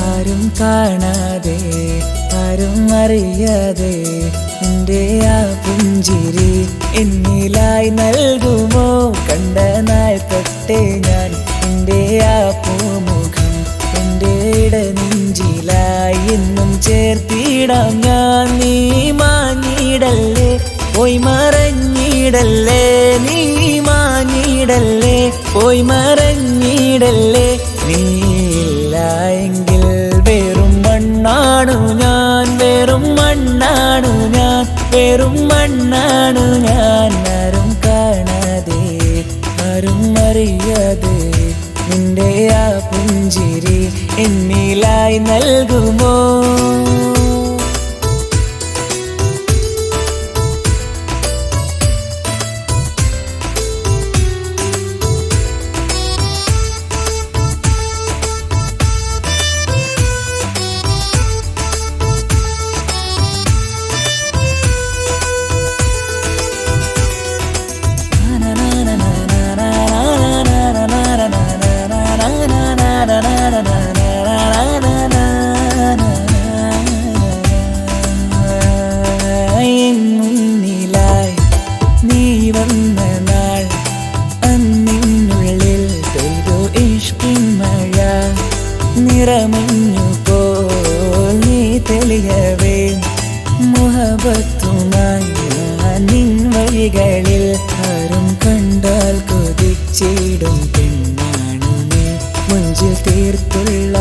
ആരും കാണാതെ ആരും അറിയാതെ നിന്റെ ആ പുഞ്ചിരി എന്നിലായി നൽകുമോ? കണ്ട നാൾ തൊട്ടേ ഞാൻ നിന്റെ ആ പൂമുഖം എൻ്റെ ഇടനെഞ്ചിലായി എന്നും ചേർത്തിടാം ഞാൻ. നീ മാഞ്ഞിടല്ലേ, പോയി മറഞ്ഞിടല്ലേ, നീ മാഞ്ഞിടല്ലേ, പോയി മറഞ്ഞിടല്ലേ. നീയില്ല എങ്കിൽ വെറും മണ്ണാണു ഞാൻ, വെറും മണ്ണാണു ഞാൻ, വെറും മണ്ണാണു ഞാൻ. ആരും കാണാതെ ആരും അറിയാതെ നിന്റെ ആ പുഞ്ചിരി എന്നിലായി നൽകുമോ? മുന്നിലായി നീ വന്ന നാൾ അന്നിനുള്ളിൽ പെയ്തു ഇഷ്കിൻ മഴ. നിറമഞ്ഞു പോൽ നീ തെളിയവേ മുഹബത്തുമായി ഞാൻ നിൻ വഴികളിൽ. ആരും കണ്ടാൽ കൊതിച്ചിടും പെണ്ണാണു നീ, മുഞ്ചിൽ തീർത്തുള്ള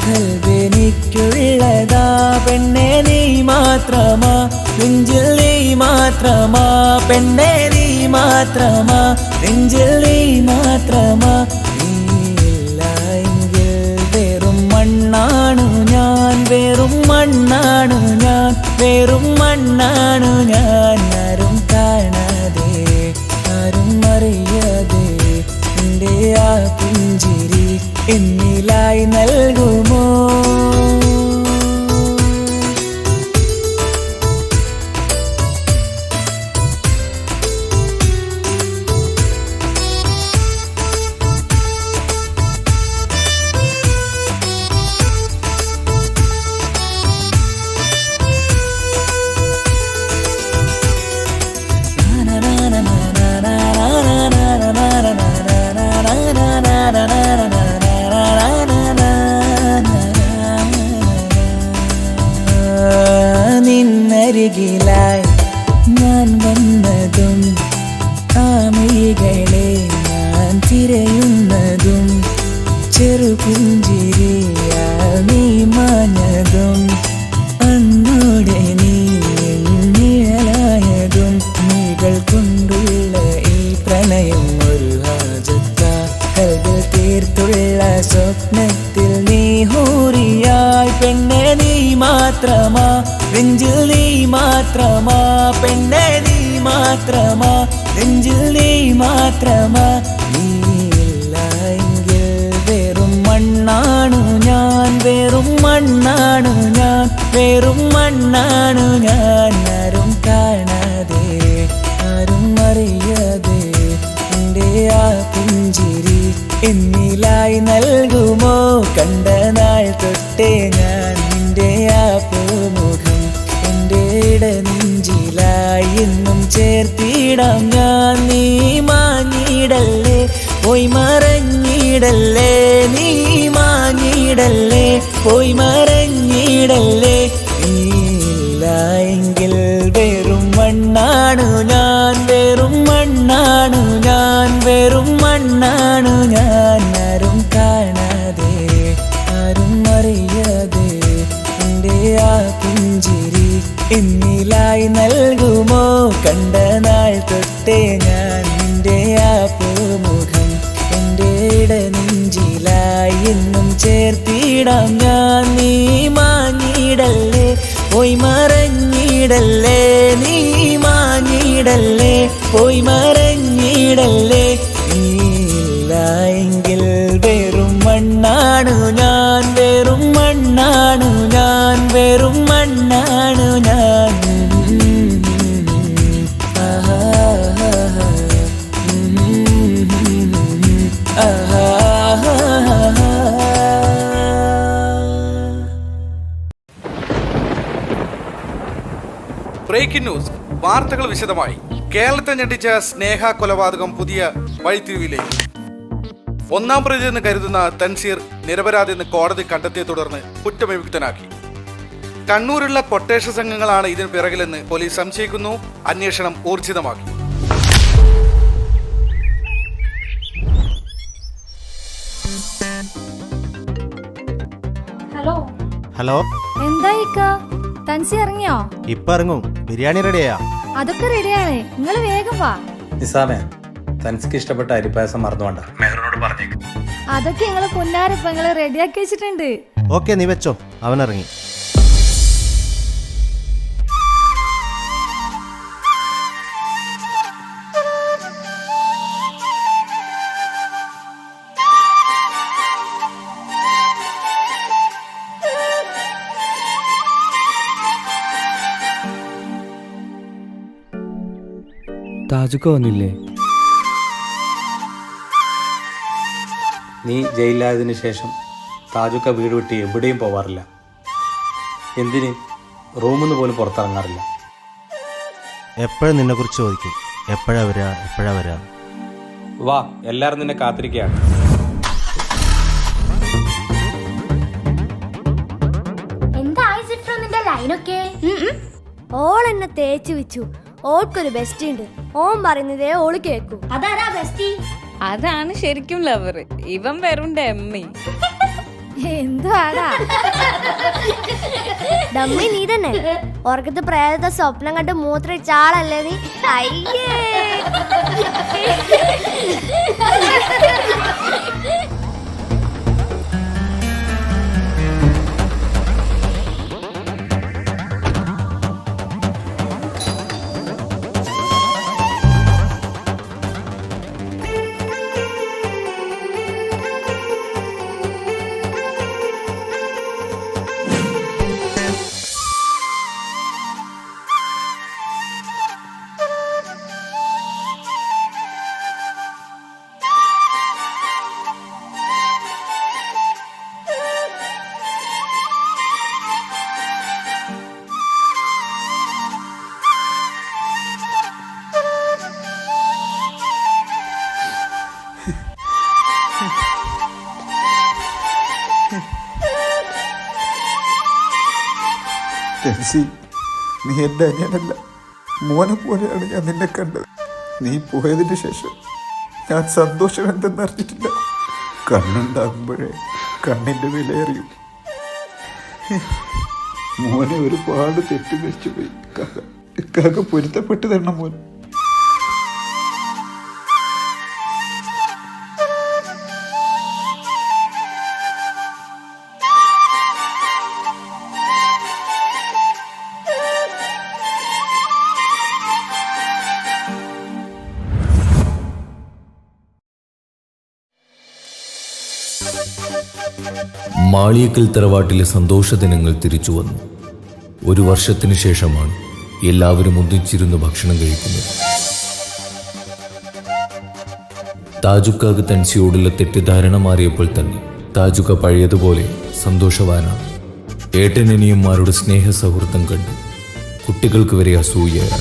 കൽവെനിക്കുള്ളതാ. പെണ്ണെ നീ മാത്രമാ, നെഞ്ചിൽ നീ മാത്രമാ, പെണ്ണെ നീ മാത്രമാ, നെഞ്ചിൽ നീ മാത്രമാ. നീയില്ല എങ്കിൽ വെറും മണ്ണാണു ഞാൻ, വെറും മണ്ണാണു ഞാൻ, വെറും മണ്ണാണു ഞാൻ. ആരും കാണാതെ ആരും അറിയാതെ നിന്റെ ആ പുഞ്ചിരി എന്നിലായി നൽകുമോ? നിന്നരികിലായി ഞാൻ വന്നതും ആമികളെ ഞാൻ തിരയുന്നതും ചെറുപുഞ്ചിരിയാൽ നീ മാഞ്ഞതും അന്നോടെ നീ നിഴലായതും. നീകൾ കൊണ്ടുള്ള ഈ പ്രണയം ഒരു ഹാജത്ത, കൽവിൽ തീർത്തുള്ള സ്വപ്നത്തിൽ നീ ഹൂറിയായി. പെണ്ണെ നീ മാത്രമാ, നെഞ്ചിൽ നീ മാത്രമാ, പെണ്ണെ നീ മാത്രമാ, നെഞ്ചിൽ നീ മാത്രമാ. നീയില്ല എങ്കിൽ വെറും മണ്ണാണു ഞാൻ, വെറും മണ്ണാണു ഞാൻ, വെറും മണ്ണാണു ഞാൻ. ആരും കാണാതെ ആരും അറിയാതെ നിന്റെ ആ പുഞ്ചിരി എന്നിലായി നൽകുമോ? കണ്ട നാൾ തൊട്ടേ ഞാൻ നിന്റെ ആ പൂമുഖം എൻ്റെ ഇടനെഞ്ചിലായി എന്നും ചേർത്തിടാം ഞാൻ. നീ മാഞ്ഞിടല്ലേ, പോയി മറഞ്ഞിടല്ലേ, നീ മാഞ്ഞിടല്ലേ, പോയി മറഞ്ഞിടല്ലേ. നീയില്ല എങ്കിൽ വെറും മണ്ണാണു ഞാൻ, വെറും മണ്ണാണു ഞാൻ, വെറും മണ്ണാണു ഞാൻ. ആരും കാണാതെ ആരും അറിയാതെ നിന്റെ ആ പുഞ്ചിരി എന്നിലായി നൽകുമോ? കണ്ട നാൾ തൊട്ടേ ഞാൻ നിന്റെ ആ പൂമുഖം എൻ്റെ ഇടനെഞ്ചിലായി എന്നും ചേർത്തിടാം ഞാൻ. നീ മാഞ്ഞിടല്ലേ, പോയി മറഞ്ഞിടല്ലേ, നീ മാഞ്ഞിടല്ലേ, പോയി മറഞ്ഞിടല്ലേ. നീയില്ല എങ്കിൽ വെറും മണ്ണാണു ഞാൻ, വെറും മണ്ണാണു ഞാൻ, വെറും മണ്ണാണു ഞാൻ. Breaking news. വാർത്തകൾ വിശദമായി. കേരളത്തെ ഞെട്ടിച്ച സ്നേഹ കൊലപാതകം പുതിയ വഴിത്തിരിവിലേക്ക്. 1-ാം പ്രതി എന്ന് കരുതുന്ന തൻസീർ നിരപരാധിയെന്ന് കോടതി കണ്ടെത്തിയെ തുടർന്ന് കുറ്റവിമുക്തനാക്കി. കണ്ണൂരുള്ള കൊട്ടേഷൻ സംഘങ്ങളാണ് ഇതിന് പിറകിലെന്ന് പോലീസ് സംശയിക്കുന്നു. അന്വേഷണം ഊർജിതമാക്കി. ഹലോ, എന്താ തൻസി ഇറങ്ങിയോ? ഇപ്പൊ ഇറങ്ങും. ബിരിയാണി റെഡിയാ? അതൊക്കെ റെഡിയാണ്, നിങ്ങൾ വേഗം വാ. നിസാമേ, തനിക്ക് ഇഷ്ടപ്പെട്ട അരിപ്പായസം മറന്നുകൊണ്ട മെഹറിനോട് പറഞ്ഞേക്ക്. അതൊക്കെ ഞങ്ങള് പൊന്നാരപ്പ ഞങ്ങള് റെഡിയാക്കി വെച്ചിട്ടുണ്ട്. ഓക്കെ, നീ വെച്ചോ. അവൻ ഇറങ്ങി. താജുക്ക വന്നില്ലേ? നീ ജയിലിലായതിനു ശേഷം താജുക്ക വീട് വിട്ട് എവിടെയും പോവാറില്ല. എന്തിന് റൂമിൽ നിന്ന് പോലും പുറത്തിറങ്ങാറില്ല. എപ്പോഴും നിന്നെ കുറിച്ച് ചോദിക്കും, എപ്പോഴാ വരാ. വാ, എല്ലാരും നിന്നെ കാത്തിരിക്കുകയാണ്. ഓൾ എന്നെ തേച്ചു വെച്ചു. ഓൾക്കൊരു ബെസ്റ്റ് ഉണ്ട്. ഓൻ പറയുന്നതേ ഓള് കേൾക്കും. അതാരാ ബെസ്റ്റി? അതാണ് ശരിക്കും ലവർ. ഇവൻ വെറും ഡമ്മി. എന്തുവാടാ ഡമ്മി? നീ തന്നെ ഓർക്കത്ത് പ്രേതത്തെ സ്വപ്നം കണ്ട് മൂത്രയിച്ച ആളല്ലേ നീ? അയ്യേ, നീ എൻ്റെ അനിയനല്ല, മോനെ പോലെയാണ് ഞാൻ നിന്നെ കണ്ടത്. നീ പോയതിന് ശേഷം ഞാൻ സന്തോഷം എന്തെന്നറിഞ്ഞിട്ടില്ല. കണ്ണുണ്ടാകുമ്പോഴേ കണ്ണിൻ്റെ വിലയറിയും. മോനെ ഒരുപാട് തെറ്റിദ്ധരിച്ചു പോയി. കാക്ക പൊരുത്തപ്പെട്ട് തരണം മോൻ. മാളിയേക്കൽ തറവാട്ടിലെ സന്തോഷദിനങ്ങൾ തിരിച്ചു വന്നു. 1 വർഷത്തിനു ശേഷമാണ് എല്ലാവരും ഒന്നിച്ചിരുന്ന് ഭക്ഷണം കഴിക്കുന്നത്. താജുക്കാക്ക് തൻസിയോടുള്ള തെറ്റിദ്ധാരണ മാറിയപ്പോൾ തന്നെ താജുക്ക പഴയതുപോലെ സന്തോഷവാനാണ്. ഏട്ടനനിയന്മാരുടെ സ്നേഹ സൗഹൃദം കണ്ട് കുട്ടികൾക്ക് വരെ അസൂയയാണ്.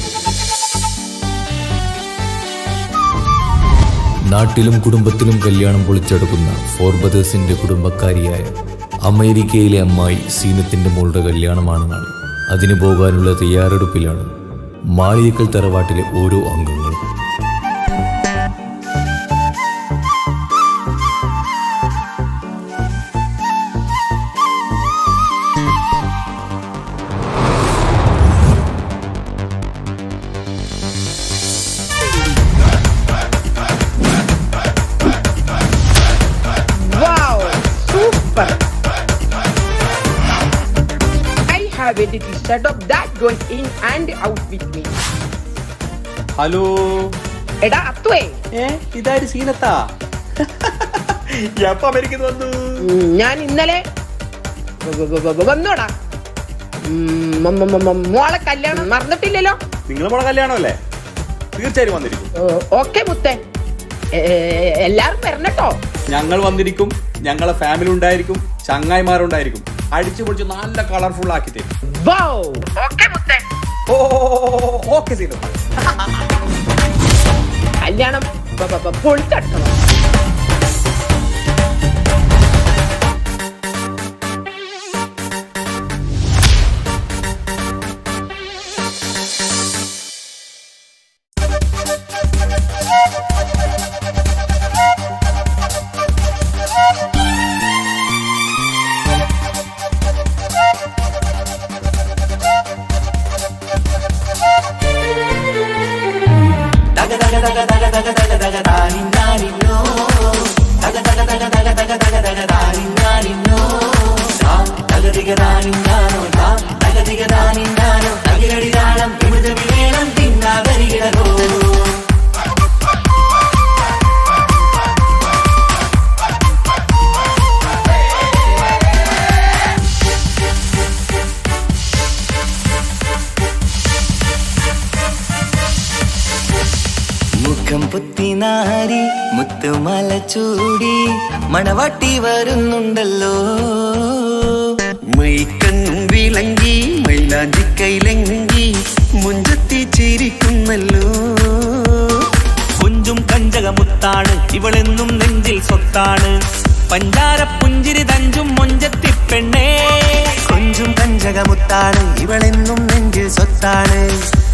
നാട്ടിലും കുടുംബത്തിലും കല്യാണം പൊളിച്ചെടുക്കുന്ന ഫോർബദേഴ്സിന്റെ കുടുംബക്കാരിയായ അമേരിക്കയിലെ അമ്മായി സീനത്തിന്റെ മോളുടെ കല്യാണമാണ് നാളെ. അതിന് പോകാനുള്ള തയ്യാറെടുപ്പിലാണ് മാളിയേക്കൽ തറവാട്ടിലെ ഓരോ അംഗങ്ങളും. Set up that going in and out with me. Hello എടാ അത്തുവേ, ഇതാര് സീനത്താ? എപ്പോ അമേരിക്കയിൽ വന്നു? ഞാൻ ഇന്നലെ വന്നോടാ. മോളെ കല്യാണം മറന്നിട്ടില്ലല്ലോ. നിങ്ങളെ മോളെ കല്യാണമല്ലേ? തീർച്ചയായും വന്നിരിക്കും. ഓക്കെ മുത്തേ, എല്ലാരും വരണട്ടോ. ഞങ്ങൾ വന്നിരിക്കും. ഞങ്ങളെ ഫാമിലി ഉണ്ടായിരിക്കും, ചങ്ങായിമാരുണ്ടായിരിക്കും. അടിച്ചു പൊളിച്ച് നല്ല കളർഫുൾ ആക്കി തരും. ഓക്കെ മുത്തേ. ഓ ഓക്കെ സീനു കല്യാണം പൊളിച്ചടക്കണം. മുഖം പുത്തിനാരി മുത്തുമല ചൂടി മണവാട്ടി വരുന്നുണ്ടല്ലോ. മൈക്കണ്ണും വിളങ്ങി മൈലാഞ്ചി കൈലങ്കി മുഞ്ചത്തി ചിരിക്കുന്നല്ലോ. കൊഞ്ചും കഞ്ചകമുത്താണ് ഇവളെന്നും നെഞ്ചിൽ സ്വത്താണ്. പഞ്ചാര പുഞ്ചിരി തഞ്ചും മൊഞ്ചത്തി പെണ്ണേ. കൊഞ്ചും കഞ്ചകമുത്താണ് ഇവളെന്നും നെഞ്ചിൽ സ്വത്താണ്.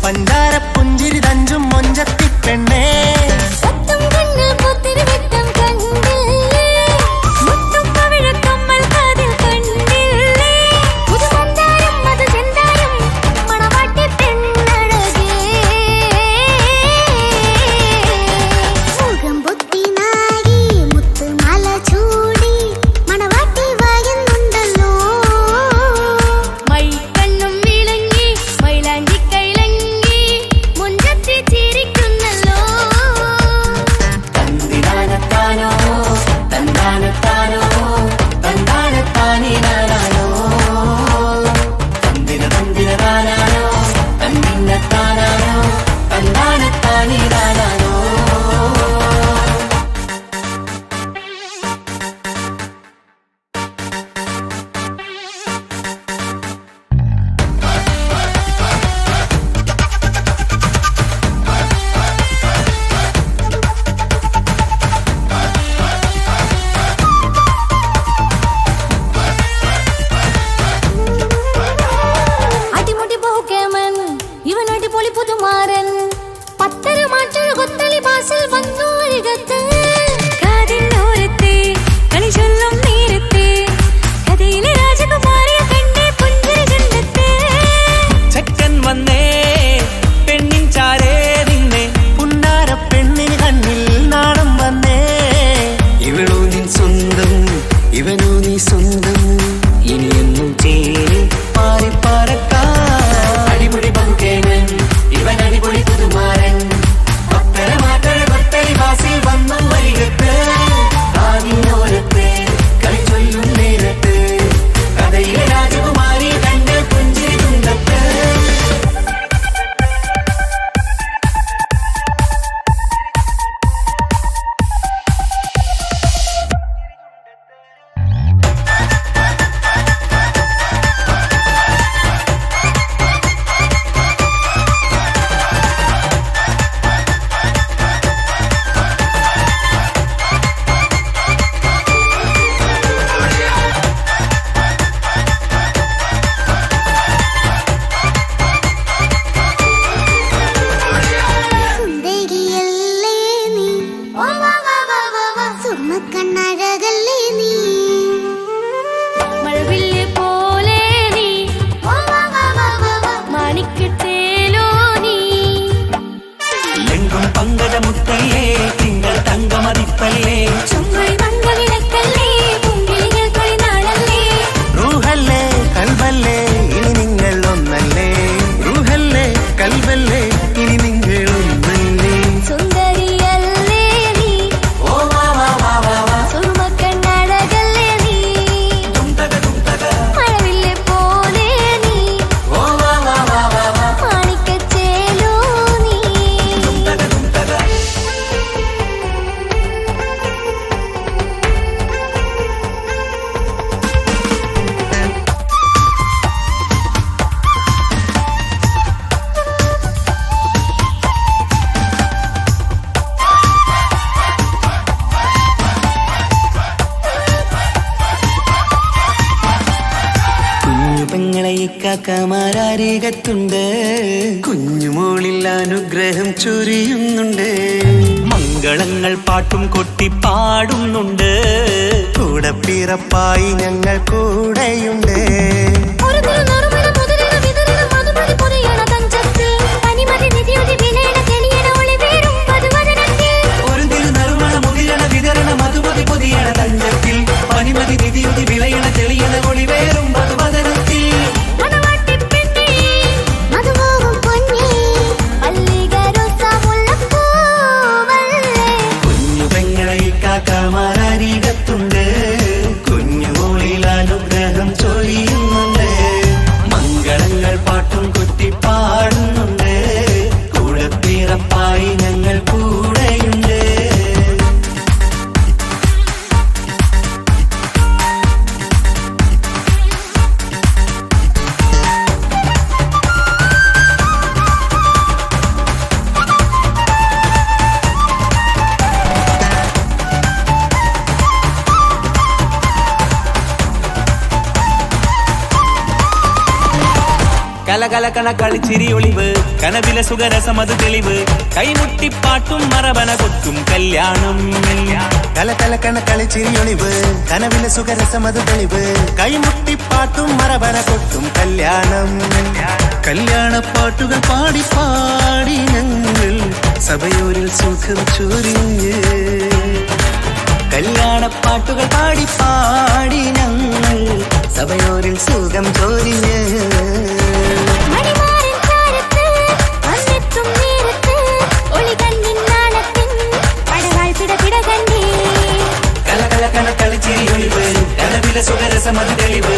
പഞ്ചാര പുഞ്ചിരി തഞ്ചും മൊഞ്ചത്തി പെണ്ണേ. ഇവൻ അടിപൊളി പുതുമാരൻ. ഒത്തര മാറ്റൊരു കൊത്തലി ബാസിൽ വന്നു കാക്കമാരരികത്തുണ്ട്, കുഞ്ഞുമോളിൽ അനുഗ്രഹം ചൊരിയുന്നുണ്ട്. മംഗളങ്ങൾ പാട്ടും കൊട്ടി പാടുന്നുണ്ട്, കൂടെ പിറപ്പായി ഞങ്ങൾ കൂടെയുണ്ട്. ഒരു തിരുനറുമണ മുതിരണ വിതരണ മധുമതി പൊതിയണ തഞ്ചത്തിൽ, പനിമതി നിധിയുതി വിളയണ തെളിയണ ഒളിവേറും മധുവദനത്തിൽ. കുഞ്ഞു പെങ്ങളെ കാക്കമാരരികത്തുണ്ട്, കുഞ്ഞുമോളിൽ അനുഗ്രഹം ചൊരിയുന്നുണ്ട്. മംഗളങ്ങൾ പാട്ടും കൊട്ടി പാടുന്നുണ്ട്, കൂടെ പിറപ്പായി ഞങ്ങൾ കൂടെയുണ്ട്. കലകലകണ കളിച്ചിരി ഒളിവ്, കനവില സുഖരസമത് തെളിവ്, കൈമുട്ടിപ്പാട്ടും മറവന കൊത്തും കല്യാണം. കലകലകണ കളിച്ചിരി ഒളിവ്, കനവില സുഖരസമത് തെളിവ്, കൈമുട്ടിപ്പാട്ടും മറവന കൊത്തും കല്യാണം. കല്യാണപ്പാട്ടുകൾ പാടി പാടി ഞങ്ങൾ സഭയോരിൽ സുഖം ചൊരിഞ്ഞ്. കല്യാണപ്പാട്ടുകൾ പാടി പാടി ഞങ്ങൾ സഭയോരിൽ സുഖം ചൊരിഞ്ഞ്. കലകലകണ കളിച്ചിരി ഒളിവ്, കനവില സുഖരസമത് തെളിവ്,